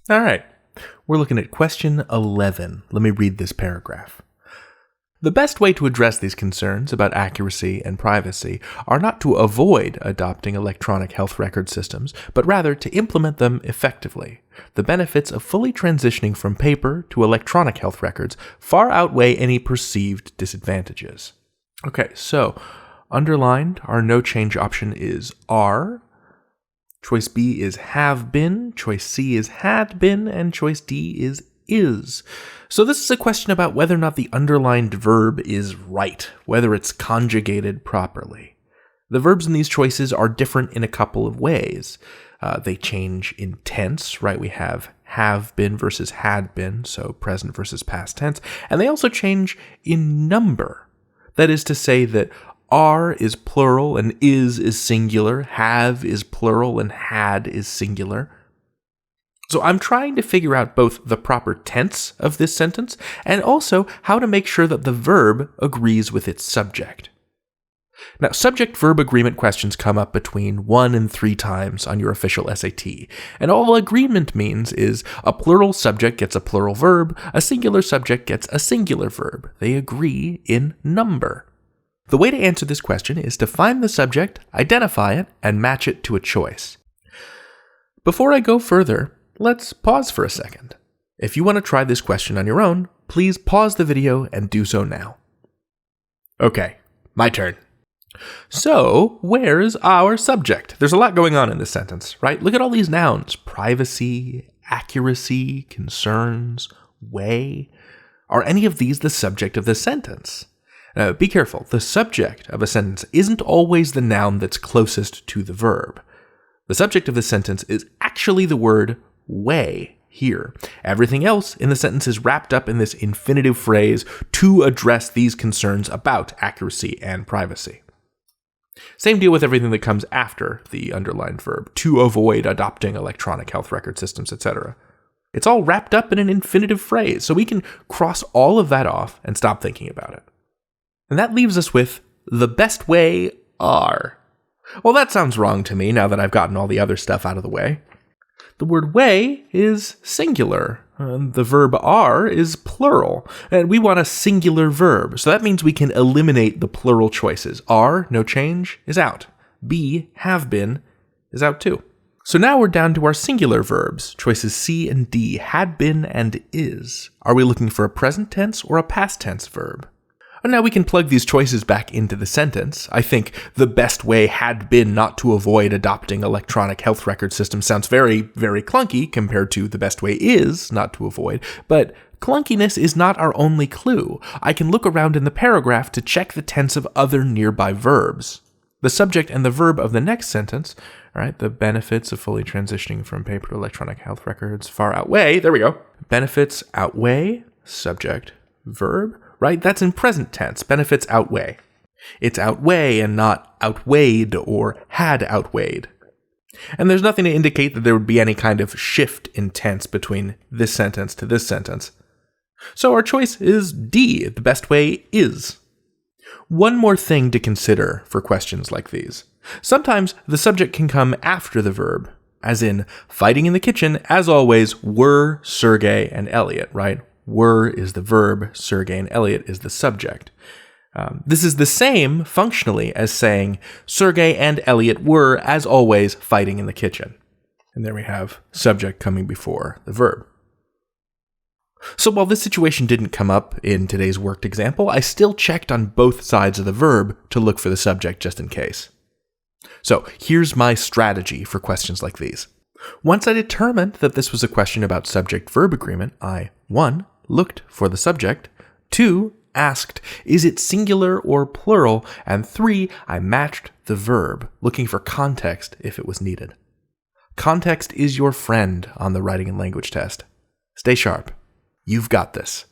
All right, we're looking at question 11. Let me read this paragraph. The best way to address these concerns about accuracy and privacy are not to avoid adopting electronic health record systems, but rather to implement them effectively. The benefits of fully transitioning from paper to electronic health records far outweigh any perceived disadvantages. Okay, so underlined, our no change option is are. Choice B is have been, choice C is had been, and choice D is. So this is a question about whether or not the underlined verb is right, whether it's conjugated properly. The verbs in these choices are different in a couple of ways. They change in tense, right? We have been versus had been, so present versus past tense. And they also change in number. That is to say that are is plural and is singular, have is plural and had is singular. So I'm trying to figure out both the proper tense of this sentence and also how to make sure that the verb agrees with its subject. Now, subject-verb agreement questions come up between 1 and 3 times on your official SAT, and all agreement means is a plural subject gets a plural verb, a singular subject gets a singular verb. They agree in number. The way to answer this question is to find the subject, identify it, and match it to a choice. Before I go further, let's pause for a second. If you want to try this question on your own, please pause the video and do so now. Okay, my turn. So, where's our subject? There's a lot going on in this sentence, right? Look at all these nouns. Privacy, accuracy, concerns, way. Are any of these the subject of the sentence? Be careful. The subject of a sentence isn't always the noun that's closest to the verb. The subject of the sentence is actually the word way here. Everything else in the sentence is wrapped up in this infinitive phrase to address these concerns about accuracy and privacy. Same deal with everything that comes after the underlined verb, to avoid adopting electronic health record systems, etc. It's all wrapped up in an infinitive phrase, so we can cross all of that off and stop thinking about it. And that leaves us with the best way are. Well, that sounds wrong to me now that I've gotten all the other stuff out of the way. The word way is singular. The verb are is plural. And we want a singular verb. So that means we can eliminate the plural choices. Are, no change, is out. Be, have been, is out too. So now we're down to our singular verbs. Choices C and D, had been and is. Are we looking for a present tense or a past tense verb? And now we can plug these choices back into the sentence. I think the best way had been not to avoid adopting electronic health record systems sounds very, very clunky compared to the best way is not to avoid, but clunkiness is not our only clue. I can look around in the paragraph to check the tense of other nearby verbs. The subject and the verb of the next sentence, right, the benefits of fully transitioning from paper to electronic health records far outweigh, there we go. Benefits outweigh, subject, verb. Right? That's in present tense. Benefits outweigh. It's outweigh and not outweighed or had outweighed. And there's nothing to indicate that there would be any kind of shift in tense between this sentence to this sentence. So our choice is D. The best way is. One more thing to consider for questions like these. Sometimes the subject can come after the verb, as in fighting in the kitchen, as always, were Sergey and Elliot, right? Were is the verb, Sergey and Elliot is the subject. This is the same, functionally, as saying, Sergey and Elliot were, as always, fighting in the kitchen. And there we have subject coming before the verb. So while this situation didn't come up in today's worked example, I still checked on both sides of the verb to look for the subject just in case. So here's my strategy for questions like these. Once I determined that this was a question about subject-verb agreement, I 1. Looked for the subject, 2. Asked, is it singular or plural, and 3. I matched the verb, looking for context if it was needed. Context is your friend on the writing and language test. Stay sharp. You've got this.